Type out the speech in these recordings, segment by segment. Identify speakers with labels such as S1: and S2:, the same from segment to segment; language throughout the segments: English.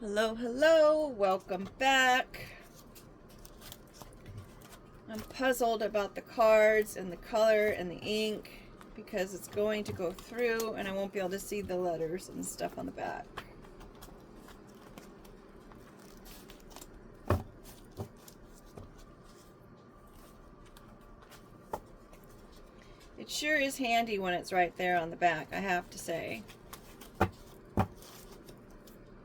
S1: Hello, hello, welcome back. I'm puzzled about the cards and the color and the ink because it's going to go through and I won't be able to see the letters and stuff on the back. It sure is handy when it's right there on the back, I have to say.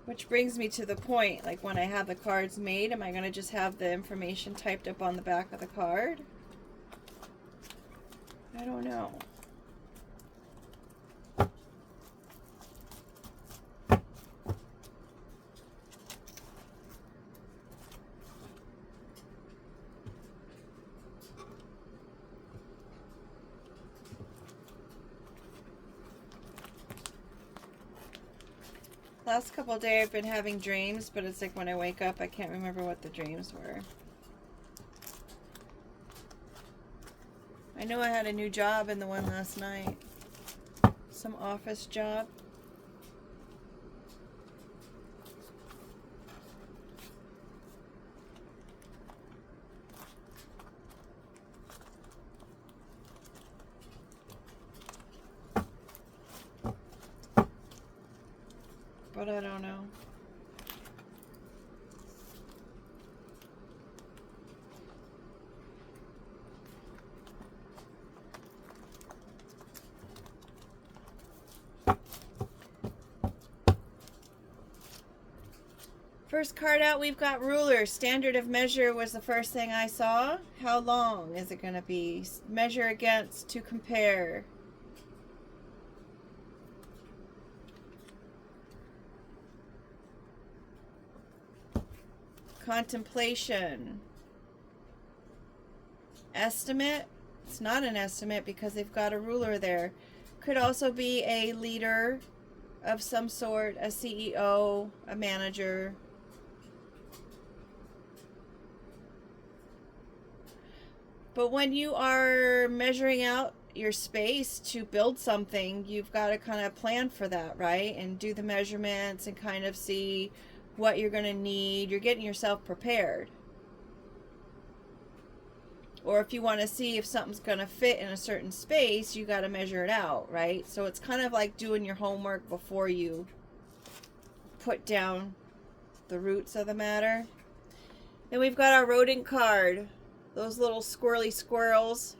S1: Which brings me to the point, like when I have the cards made, am I going to just have the information typed up on the back of the card? I don't know. Last couple of days I've been having dreams, but it's like when I wake up I can't remember what the dreams were. I know I had a new job in the one last night. Some office job. But I don't know. First card out, we've got ruler. Standard of measure was the first thing I saw. How long is it going to be? Measure against, to compare. Contemplation. Estimate. It's not an estimate because they've got a ruler there. Could also be a leader of some sort, a CEO, a manager. But when you are measuring out your space to build something, you've got to kind of plan for that, right? And do the measurements and kind of see what you're going to need. You're getting yourself prepared. Or if you want to see if something's going to fit in a certain space, you got to measure it out, right? So it's kind of like doing your homework before you put down the roots of the matter. Then we've got our rodent card. Those little squirrely squirrels.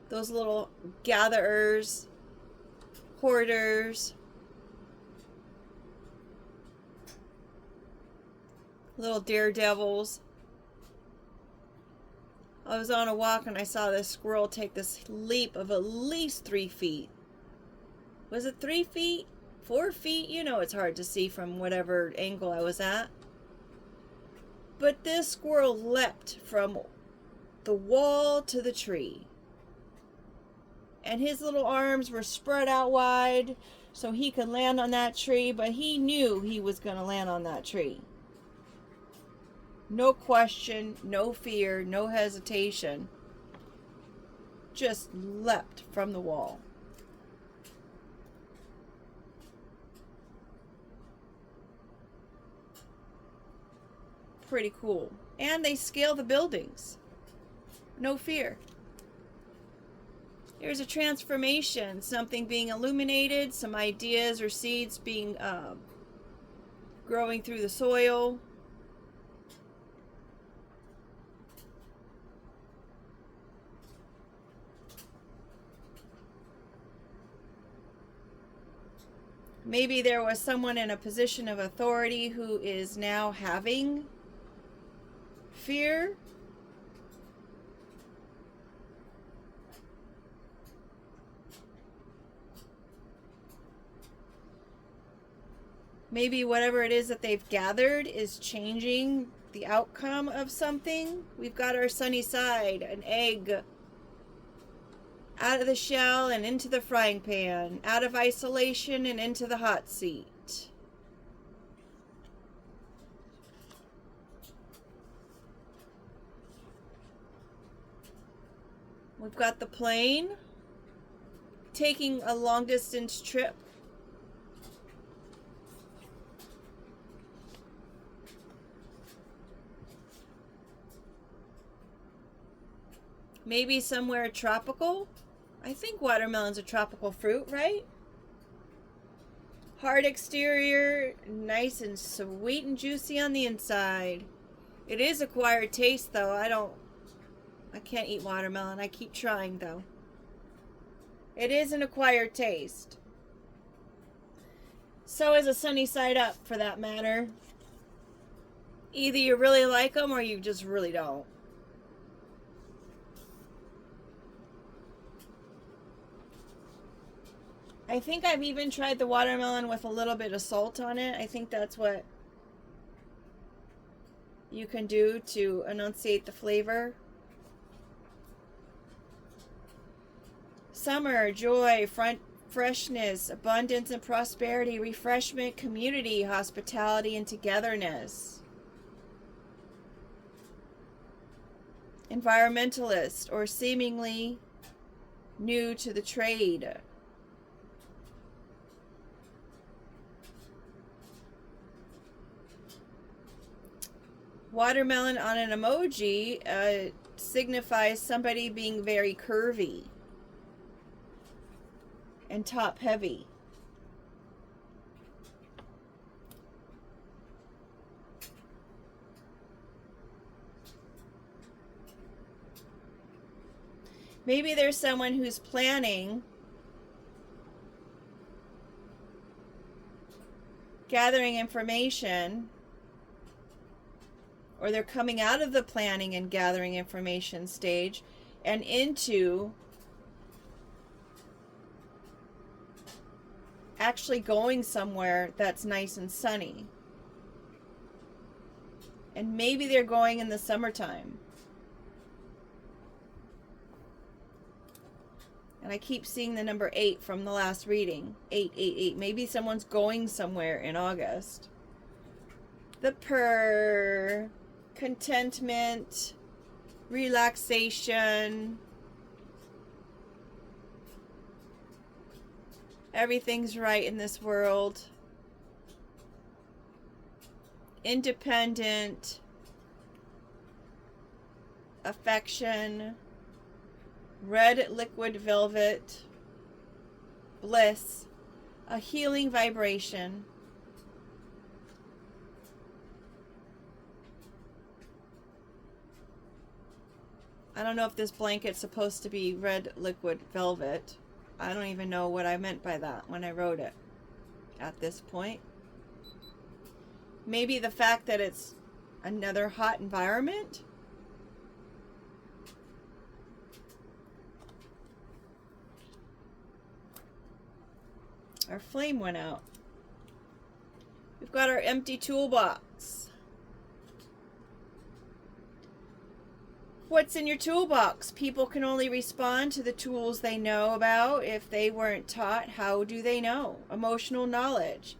S1: Those little gatherers. Hoarders. Little daredevils. I was on a walk and I saw this squirrel take this leap of at least 3 feet. Was it 3 feet? 4 feet? You know it's hard to see from whatever angle I was at. But this squirrel leapt from the wall to the tree. And his little arms were spread out wide so he could land on that tree, but he knew he was going to land on that tree. No question, no fear, no hesitation. Just leapt from the wall. Pretty cool. And they scale the buildings. No fear. There's a transformation, something being illuminated, some ideas or seeds being growing through the soil. Maybe there was someone in a position of authority who is now having fear. Maybe whatever it is that they've gathered is changing the outcome of something. We've got our sunny side, an egg. Out of the shell and into the frying pan. Out of isolation and into the hot seat. We've got the plane. Taking a long distance trip. Maybe somewhere tropical. I think watermelon's a tropical fruit, right? Hard exterior, nice and sweet and juicy on the inside. It is acquired taste, though. I can't eat watermelon. I keep trying, though. It is an acquired taste. So is a sunny side up, for that matter. Either you really like them or you just really don't. I think I've even tried the watermelon with a little bit of salt on it. I think that's what you can do to enunciate the flavor. Summer, joy, freshness, abundance and prosperity, refreshment, community, hospitality, and togetherness. Environmentalist, or seemingly new to the trade. Watermelon on an emoji signifies somebody being very curvy and top heavy. Maybe there's someone who's planning, gathering information, or they're coming out of the planning and gathering information stage and into actually going somewhere that's nice and sunny. And maybe they're going in the summertime. And I keep seeing the number 8 from the last reading. 888. Maybe someone's going somewhere in August. The purr. Contentment, relaxation, everything's right in this world. Independent, affection, red liquid velvet, bliss, a healing vibration. I don't know if this blanket's supposed to be red liquid velvet. I don't even know what I meant by that when I wrote it at this point. Maybe the fact that it's another hot environment. Our flame went out. We've got our empty toolbox. What's in your toolbox? People can only respond to the tools they know about. If they weren't taught, how do they know? Emotional knowledge.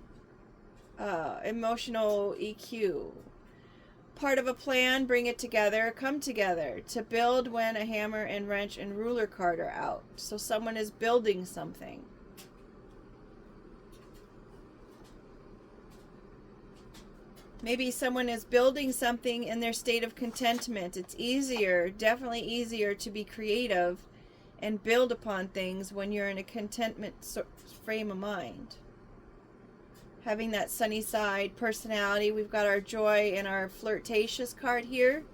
S1: Emotional EQ. Part of a plan, bring it together, come together. To build when a hammer and wrench and ruler card are out. So someone is building something. Maybe someone is building something in their state of contentment. It's easier, definitely easier to be creative and build upon things when you're in a contentment frame of mind. Having that sunny side personality. We've got our joy and our flirtatious card here.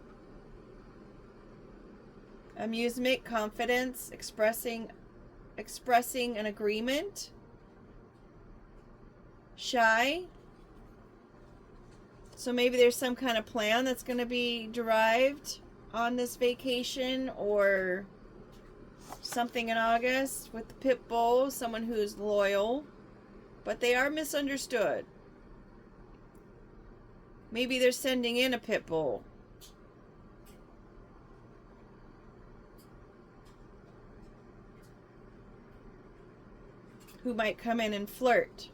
S1: Amusement, confidence, expressing an agreement. Shy. So maybe there's some kind of plan that's going to be derived on this vacation or something in August with the pit bull, someone who's loyal, but they are misunderstood. Maybe they're sending in a pit bull. Who might come in and flirt.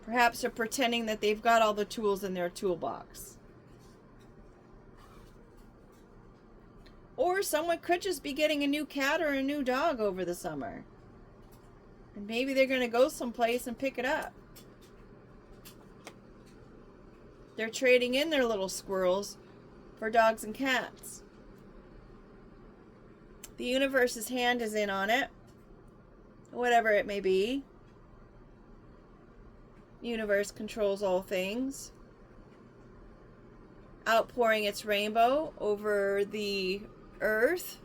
S1: Perhaps they're pretending that they've got all the tools in their toolbox. Or someone could just be getting a new cat or a new dog over the summer. And maybe they're going to go someplace and pick it up. They're trading in their little squirrels for dogs and cats. The universe's hand is in on it, whatever it may be. Universe controls all things, outpouring its rainbow over the earth.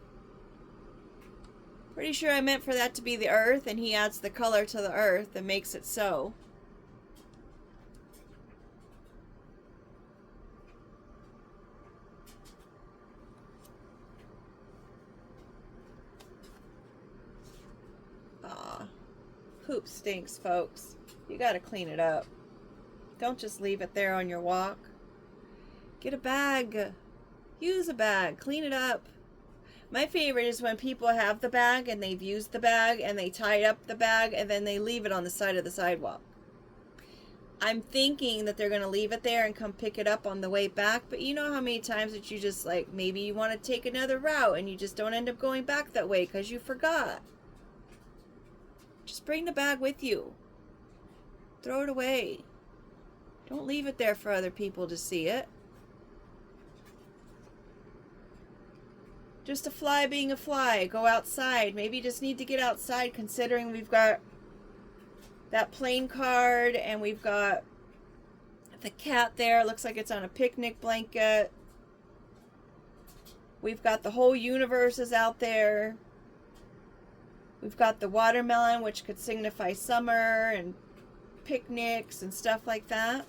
S1: Pretty sure I meant for that to be the earth, and he adds the color to the earth and makes it so. Aw, poop stinks, folks. You gotta clean it up. Don't just leave it there on your walk. Get a bag. Use a bag. Clean it up. My favorite is when people have the bag and they've used the bag and they tie up the bag and then they leave it on the side of the sidewalk. I'm thinking that they're going to leave it there and come pick it up on the way back, but you know how many times that you just like, maybe you want to take another route and you just don't end up going back that way because you forgot. Just bring the bag with you. Throw it away. Don't leave it there for other people to see it. Just a fly being a fly. Go outside. Maybe you just need to get outside, considering we've got that plane card and we've got the cat there. It looks like it's on a picnic blanket. We've got the whole universe is out there. We've got the watermelon, which could signify summer and picnics and stuff like that.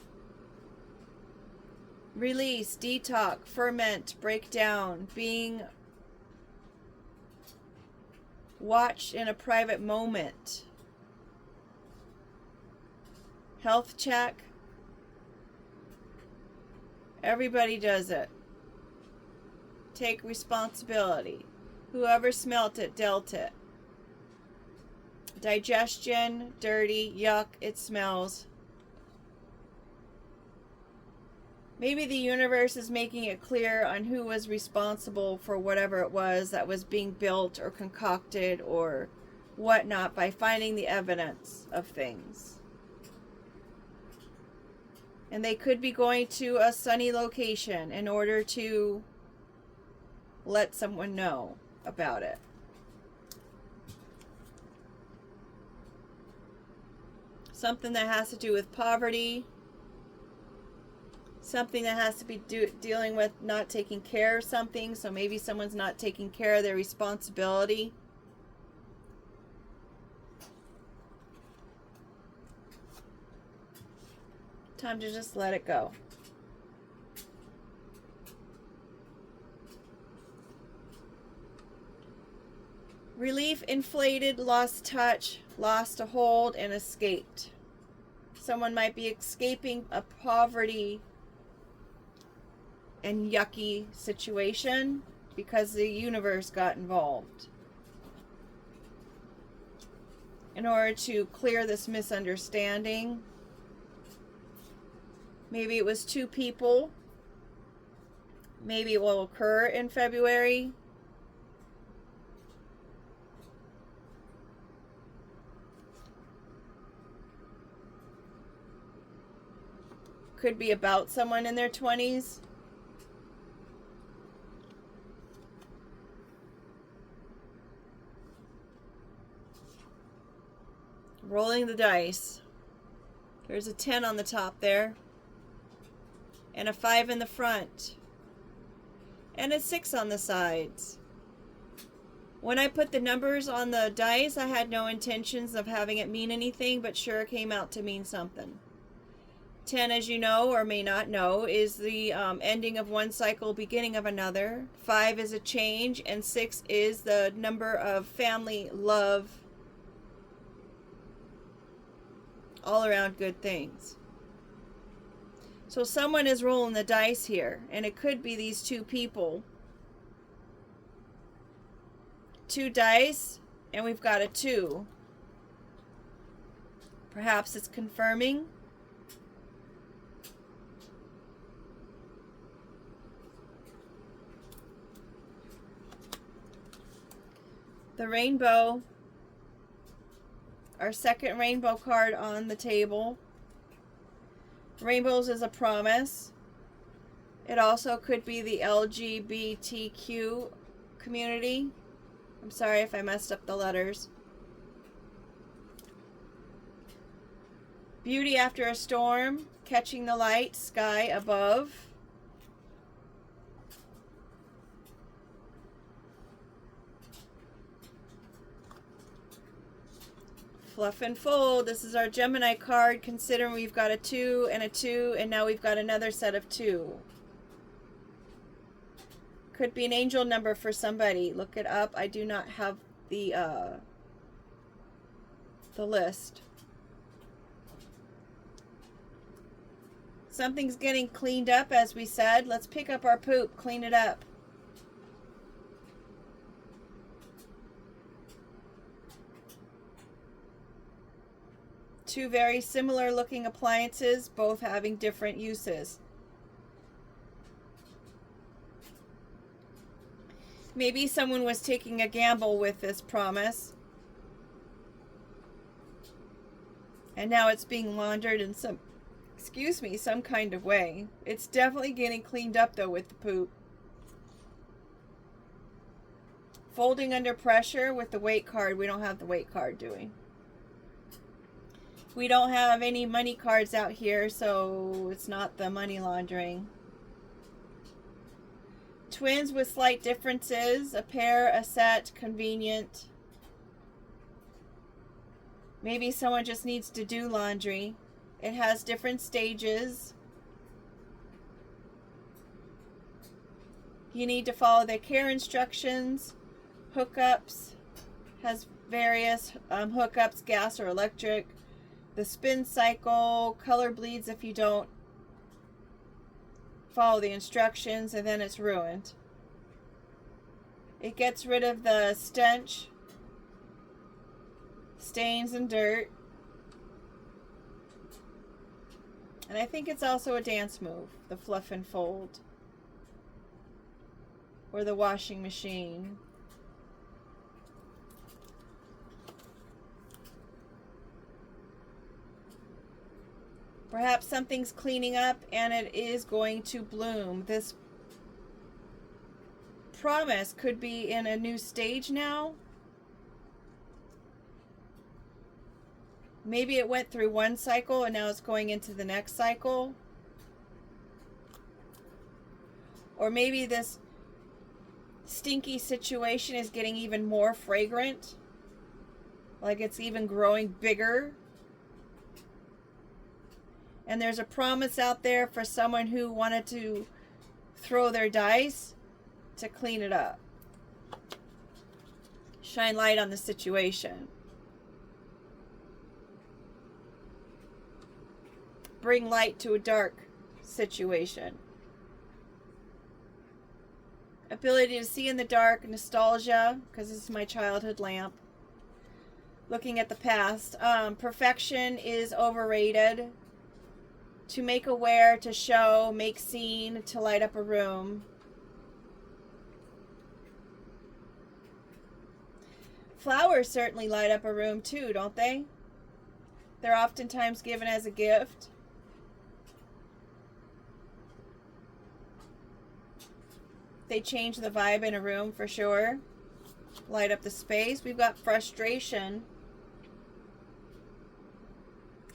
S1: Release, detox, ferment, break down, being watched in a private moment. Health check. Everybody does it. Take responsibility. Whoever smelt it, dealt it. Digestion, dirty, yuck, it smells. Maybe the universe is making it clear on who was responsible for whatever it was that was being built or concocted or whatnot by finding the evidence of things. And they could be going to a sunny location in order to let someone know about it. Something that has to do with poverty. Something that has to be dealing with not taking care of something. So maybe someone's not taking care of their responsibility. Time to just let it go. Relief, inflated, lost touch, lost a hold, and escaped. Someone might be escaping a poverty and yucky situation because the universe got involved. In order to clear this misunderstanding, maybe it was two people. Maybe it will occur in February. Could be about someone in their 20s. Rolling the dice. There's a 10 on the top there. And a 5 in the front. And a 6 on the sides. When I put the numbers on the dice, I had no intentions of having it mean anything, but sure it came out to mean something. 10, as you know or may not know, is the ending of one cycle, beginning of another. 5 is a change, and 6 is the number of family, love, all around good things. So someone is rolling the dice here, and it could be these two people. 2 dice, and we've got a 2. Perhaps it's confirming. The rainbow, our second rainbow card on the table. Rainbows is a promise. It also could be the LGBTQ community. I'm sorry if I messed up the letters. Beauty after a storm, catching the light, sky above. Fluff and fold. This is our Gemini card, considering we've got a 2 and a 2, and now we've got another set of 2. Could be an angel number for somebody. Look it up. I do not have the list. Something's getting cleaned up, as we said. Let's pick up our poop, clean it up. Two very similar looking appliances, both having different uses. Maybe someone was taking a gamble with this promise, and now it's being laundered in some kind of way. It's definitely getting cleaned up though with the poop. Folding under pressure with the weight card. We don't have the weight card, do we? We don't have any money cards out here, so it's not the money laundering. Twins with slight differences. A pair, a set, convenient. Maybe someone just needs to do laundry. It has different stages. You need to follow the care instructions. Hookups. Has various hookups, gas or electric. The spin cycle. Color bleeds if you don't follow the instructions, and then it's ruined. It gets rid of the stench, stains, and dirt. And I think it's also a dance move, the fluff and fold. Or the washing machine. Perhaps something's cleaning up and it is going to bloom. This promise could be in a new stage now. Maybe it went through one cycle and now it's going into the next cycle. Or maybe this stinky situation is getting even more fragrant. Like it's even growing bigger. And there's a promise out there for someone who wanted to throw their dice to clean it up. Shine light on the situation. Bring light to a dark situation. Ability to see in the dark, nostalgia, because this is my childhood lamp. Looking at the past. Perfection is overrated. To make aware, to show, make scene, to light up a room. Flowers certainly light up a room too, don't they? They're oftentimes given as a gift. They change the vibe in a room for sure. Light up the space. We've got frustration.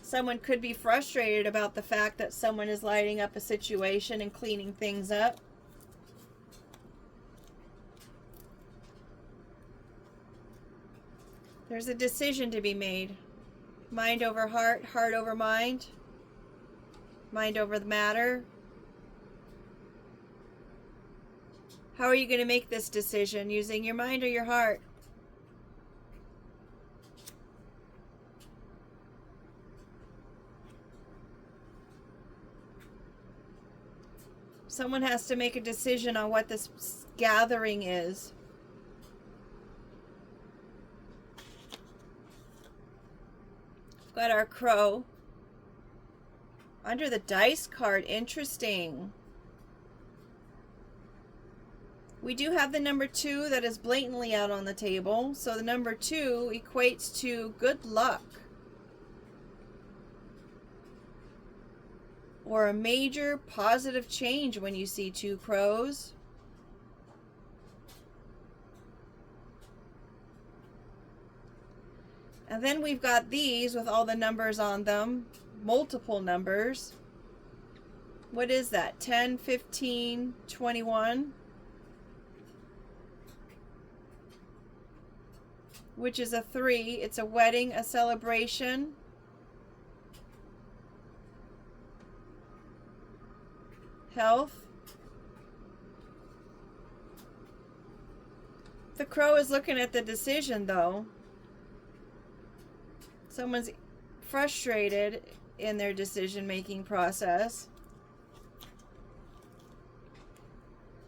S1: Someone could be frustrated about the fact that someone is lighting up a situation and cleaning things up. There's a decision to be made. Mind over heart, heart over mind. Mind over the matter. How are you going to make this decision? Using your mind or your heart? Someone has to make a decision on what this gathering is. We've got our crow. Under the dice card, interesting. We do have the number 2 that is blatantly out on the table. So the number 2 equates to good luck. or a major positive change when you see two crows. And then we've got these with all the numbers on them, multiple numbers. What is that? 10, 15, 21. Which is a 3. It's a wedding, a celebration. Health. The crow is looking at the decision though. Someone's frustrated in their decision-making process.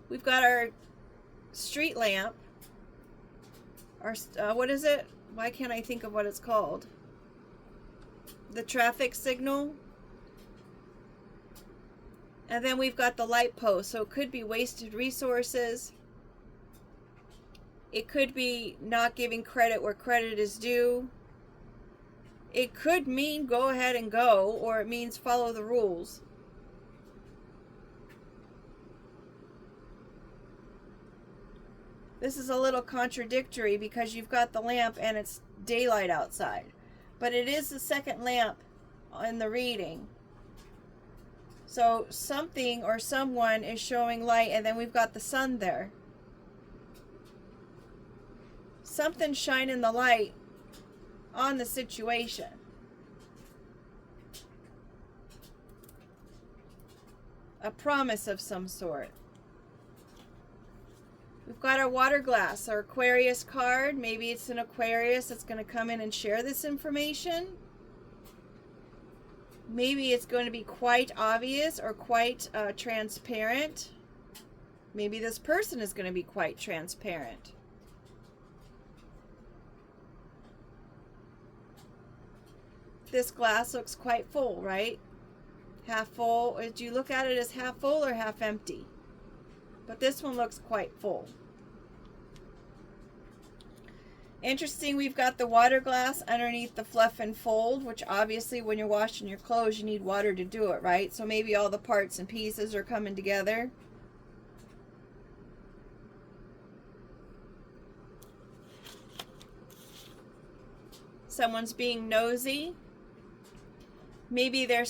S1: We've got our street lamp. Our, what is it? Why can't I think of what it's called? The traffic signal. And then we've got the light post. So it could be wasted resources. It could be not giving credit where credit is due. It could mean go ahead and go, or it means follow the rules. This is a little contradictory because you've got the lamp and it's daylight outside. But it is the second lamp in the reading. So something or someone is showing light, and then we've got the sun there. Something's shining the light on the situation. A promise of some sort. We've got our water glass, our Aquarius card. Maybe it's an Aquarius that's going to come in and share this information. Maybe it's going to be quite obvious or quite transparent. Maybe this person is going to be quite transparent. This glass looks quite full, right? Half full. Do you look at it as half full or half empty? But this one looks quite full. Interesting, we've got the water glass underneath the fluff and fold, which obviously when you're washing your clothes, you need water to do it, right? So maybe all the parts and pieces are coming together. Someone's being nosy. Maybe they're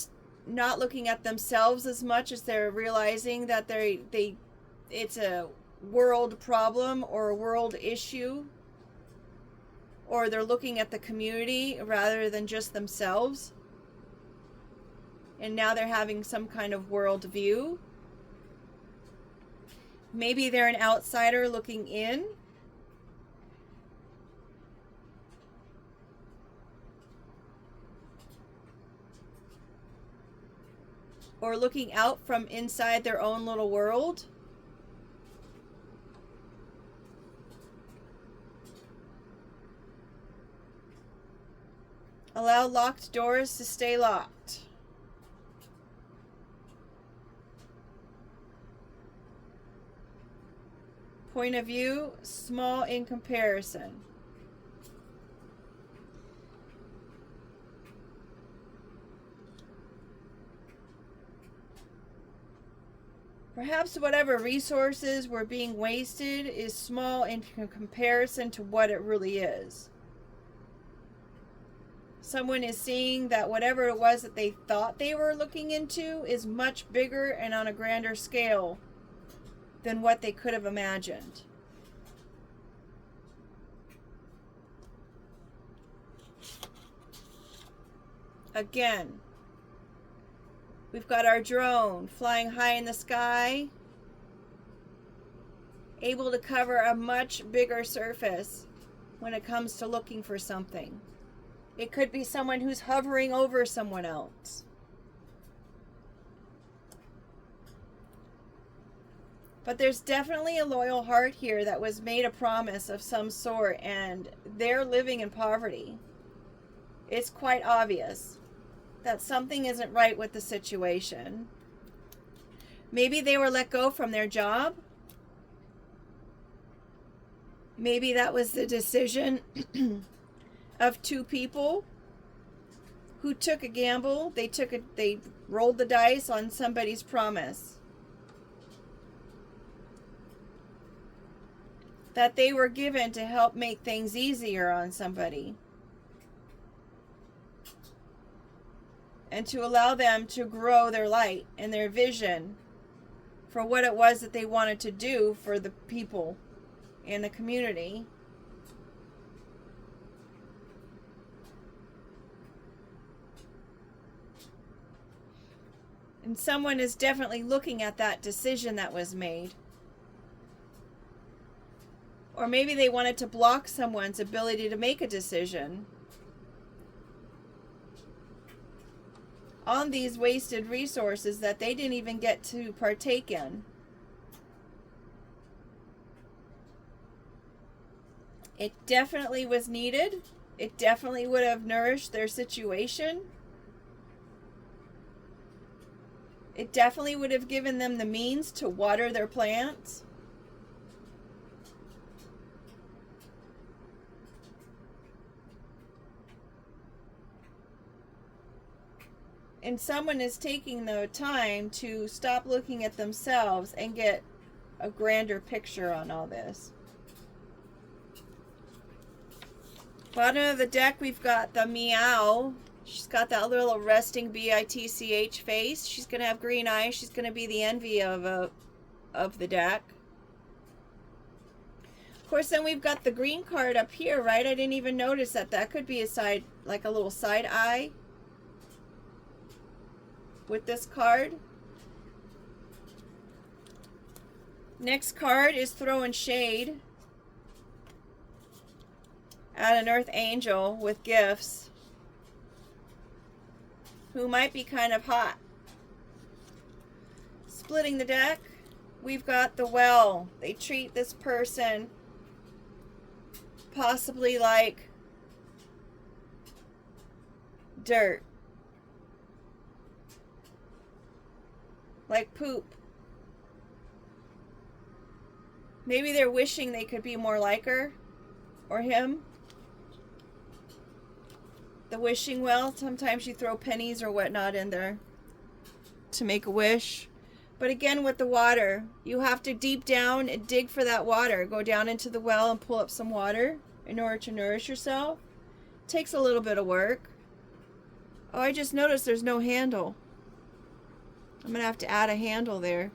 S1: not looking at themselves as much as they're realizing that it's a world problem or a world issue. Or they're looking at the community rather than just themselves. And now they're having some kind of world view. Maybe they're an outsider looking in. Or looking out from inside their own little world. Allow locked doors to stay locked. Point of view, small in comparison. Perhaps whatever resources were being wasted is small in comparison to what it really is. Someone is seeing that whatever it was that they thought they were looking into is much bigger and on a grander scale than what they could have imagined. Again, we've got our drone flying high in the sky, able to cover a much bigger surface when it comes to looking for something. It could be someone who's hovering over someone else. But there's definitely a loyal heart here that was made a promise of some sort, and they're living in poverty. It's quite obvious that something isn't right with the situation. Maybe they were let go from their job. Maybe that was the decision of two people who took a gamble. They rolled the dice on somebody's promise that they were given to help make things easier on somebody and to allow them to grow their light and their vision for what it was that they wanted to do for the people in the community. And someone is definitely looking at that decision that was made. Or maybe they wanted to block someone's ability to make a decision on these wasted resources that they didn't even get to partake in. It definitely was needed. It definitely would have nourished their situation. It definitely would have given them the means to water their plants. And someone is taking the time to stop looking at themselves and get a grander picture on all this. Bottom of the deck, we've got the Meow. She's got that little resting B-I-T-C-H face. She's going to have green eyes. She's going to be the envy of the deck. Of course, then we've got the green card up here, right? I didn't even notice that. That could be a side, like a little side eye with this card. Next card is throwing shade at an earth angel with gifts who might be kind of hot. Splitting the deck, we've got the Well. They treat this person possibly like dirt, like poop. Maybe they're wishing they could be more like her or him. The wishing well, sometimes you throw pennies or whatnot in there to make a wish. But again, with the water, you have to deep down and dig for that water. Go down into the well and pull up some water in order to nourish yourself. Takes a little bit of work. Oh, I just noticed there's no handle. I'm going to have to add a handle there.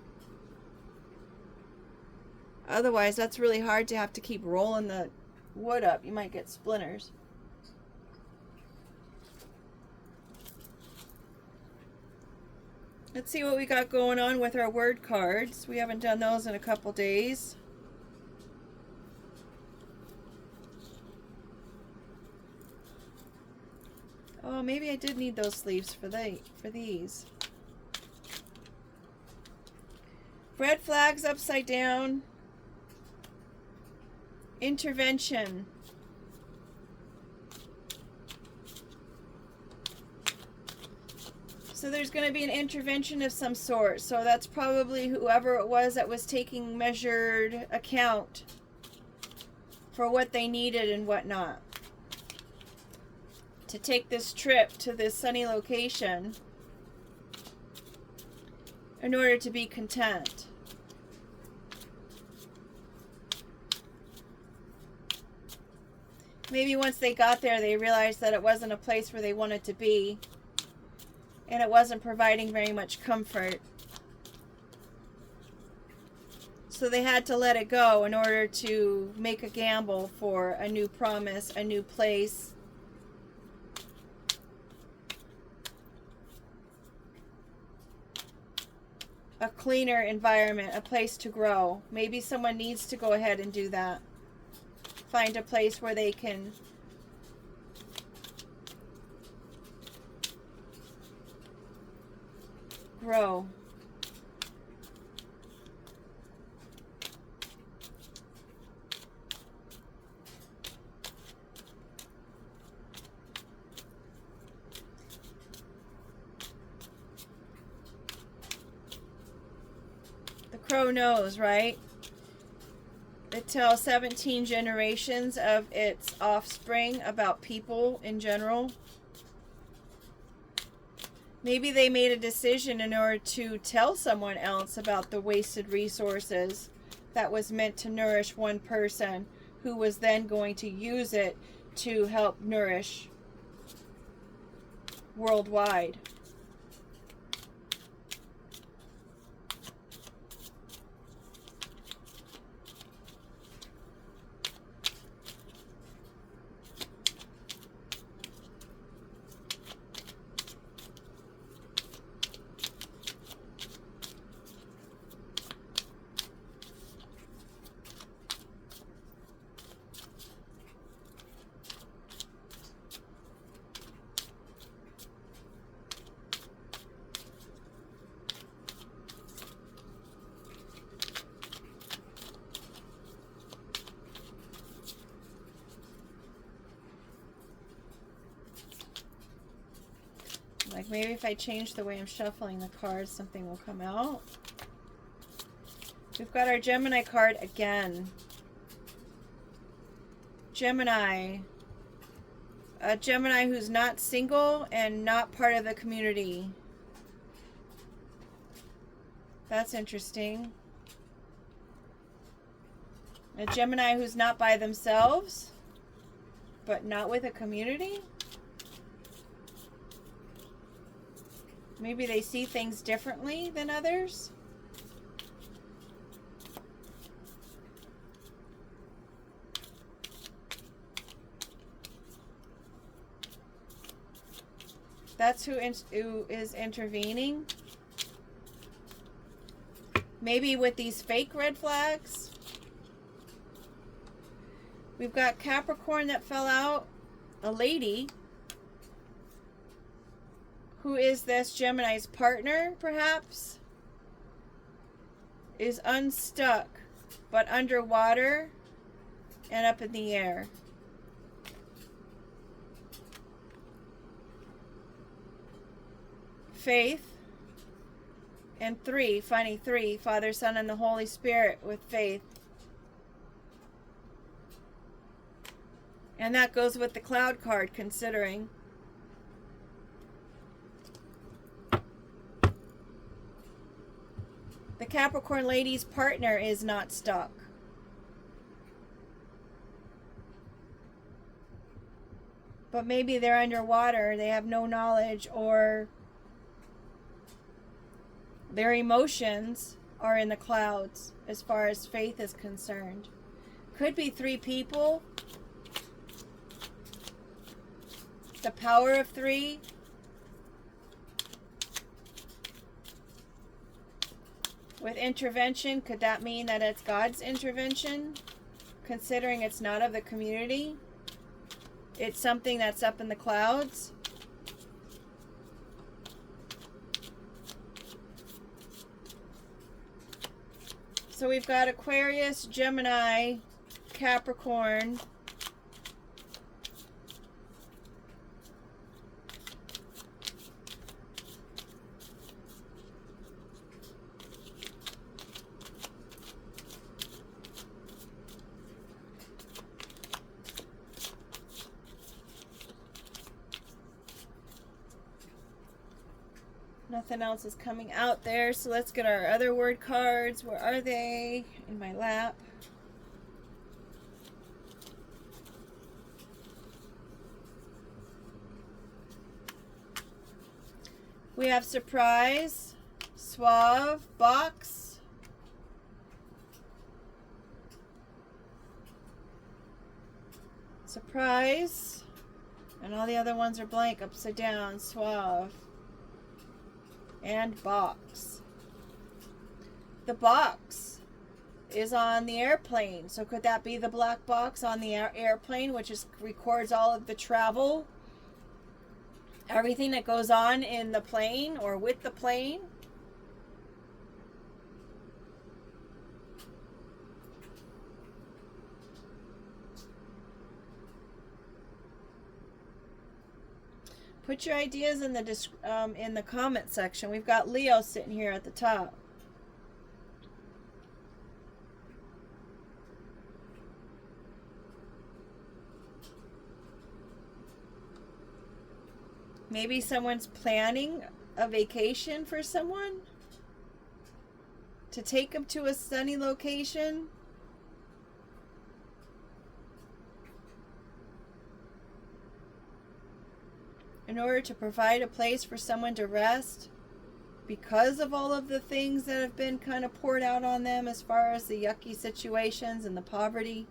S1: Otherwise, that's really hard to have to keep rolling the wood up. You might get splinters. Let's see what we got going on with our word cards. We haven't done those in a couple days. Oh, maybe I did need those sleeves for these. Red flags upside down. Intervention. So there's going to be an intervention of some sort. So that's probably whoever it was that was taking measured account for what they needed and whatnot to take this trip to this sunny location in order to be content. Maybe once they got there, they realized that it wasn't a place where they wanted to be. And it wasn't providing very much comfort. So they had to let it go in order to make a gamble for a new promise, a new place. A cleaner environment, a place to grow. Maybe someone needs to go ahead and do that. Find a place where they can grow. The crow knows, right? It tells 17 generations of its offspring about people in general. Maybe they made a decision in order to tell someone else about the wasted resources that was meant to nourish one person, who was then going to use it to help nourish worldwide. Like maybe if I change the way I'm shuffling the cards, something will come out. We've got our Gemini card again. Gemini. A Gemini who's not single and not part of the community. That's interesting. A Gemini who's not by themselves, but not with a community. Maybe they see things differently than others. That's who is intervening. Maybe with these fake red flags. We've got Capricorn that fell out. A lady. Who is this Gemini's partner, perhaps? Is unstuck, but underwater and up in the air. Faith. And 3, finding 3, Father, Son, and the Holy Spirit with faith. And that goes with the Cloud card, considering. The Capricorn lady's partner is not stuck. But maybe they're underwater, they have no knowledge, or their emotions are in the clouds as far as faith is concerned. Could be 3 people. The power of 3. With intervention, could that mean that it's God's intervention? Considering it's not of the community. It's something that's up in the clouds. So we've got Aquarius, Gemini, Capricorn. Nothing else is coming out there, so let's get our other word cards. Where are they? In my lap. We have surprise, suave, box, surprise, and all the other ones are blank, upside down, suave, and box. The box is on the airplane, so could that be the black box on the airplane, which records all of the travel, everything that goes on in the plane or with the plane? Put your ideas in the comment section. We've got Leo sitting here at the top. Maybe someone's planning a vacation for someone? To take them to a sunny location? In order to provide a place for someone to rest? Because of all of the things that have been kind of poured out on them as far as the yucky situations and the poverty?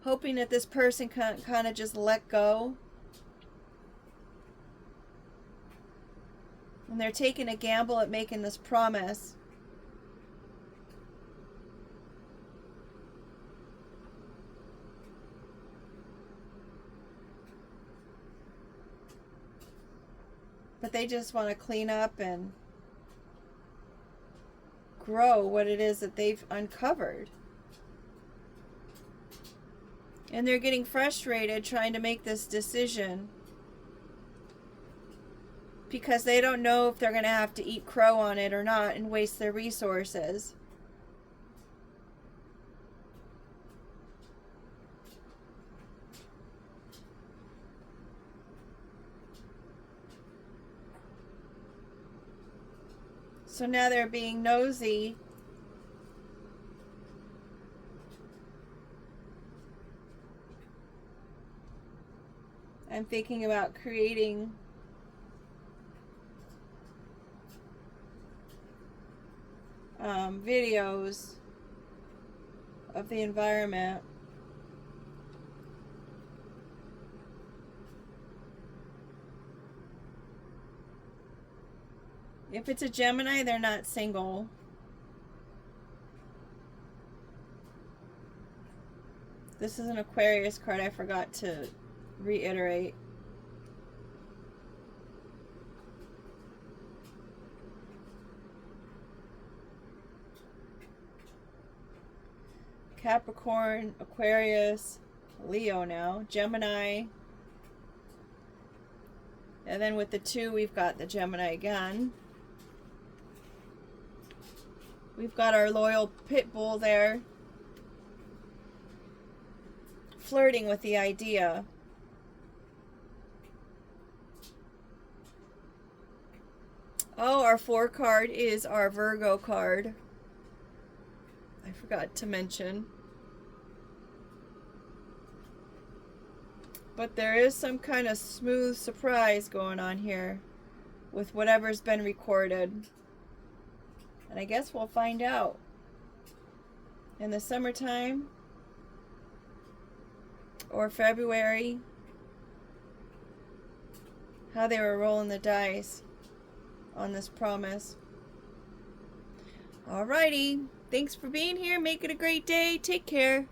S1: Hoping that this person can kind of just let go. And they're taking a gamble at making this promise. But they just want to clean up and grow what it is that they've uncovered. And they're getting frustrated trying to make this decision because they don't know if they're going to have to eat crow on it or not and waste their resources. So now they're being nosy. I'm thinking about creating videos of the environment. If it's a Gemini, they're not single. This is an Aquarius card I forgot to reiterate. Capricorn, Aquarius, Leo now, Gemini. And then with the 2, we've got the Gemini again. We've got our loyal pit bull there, flirting with the idea. Oh, our 4 card is our Virgo card. I forgot to mention. But there is some kind of smooth surprise going on here with whatever's been recorded. And I guess we'll find out in the summertime or February how they were rolling the dice on this promise. Alrighty. Thanks for being here. Make it a great day. Take care.